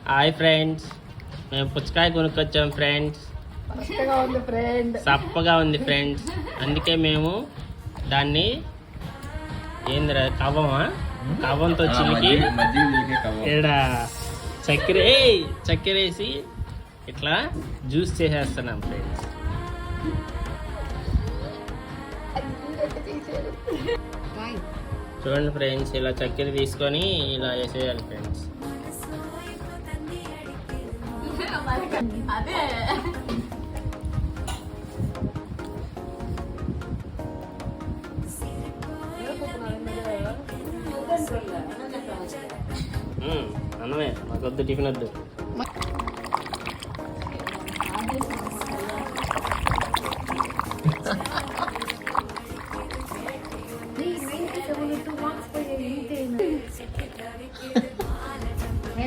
Hi friends, మేము పుచ్చకాయ కొనుక్కొచ్చాం friends. సప్పగా ఉంది ఫ్రెండ్స్. అందుకే మేము దాన్ని ఏందిరా కవ్వంతో చిలికి ఇక్కడ చక్కెర వేసి ఇట్లా జ్యూస్ చేసేస్తున్నాం ఫ్రెండ్స్. చూడండి ఫ్రెండ్స్, ఇలా చక్కెర తీసుకొని ఇలా వేసేయాలి ఫ్రెండ్స్. అన్నమే మాకు వద్దు, టిఫిన్ వద్దు.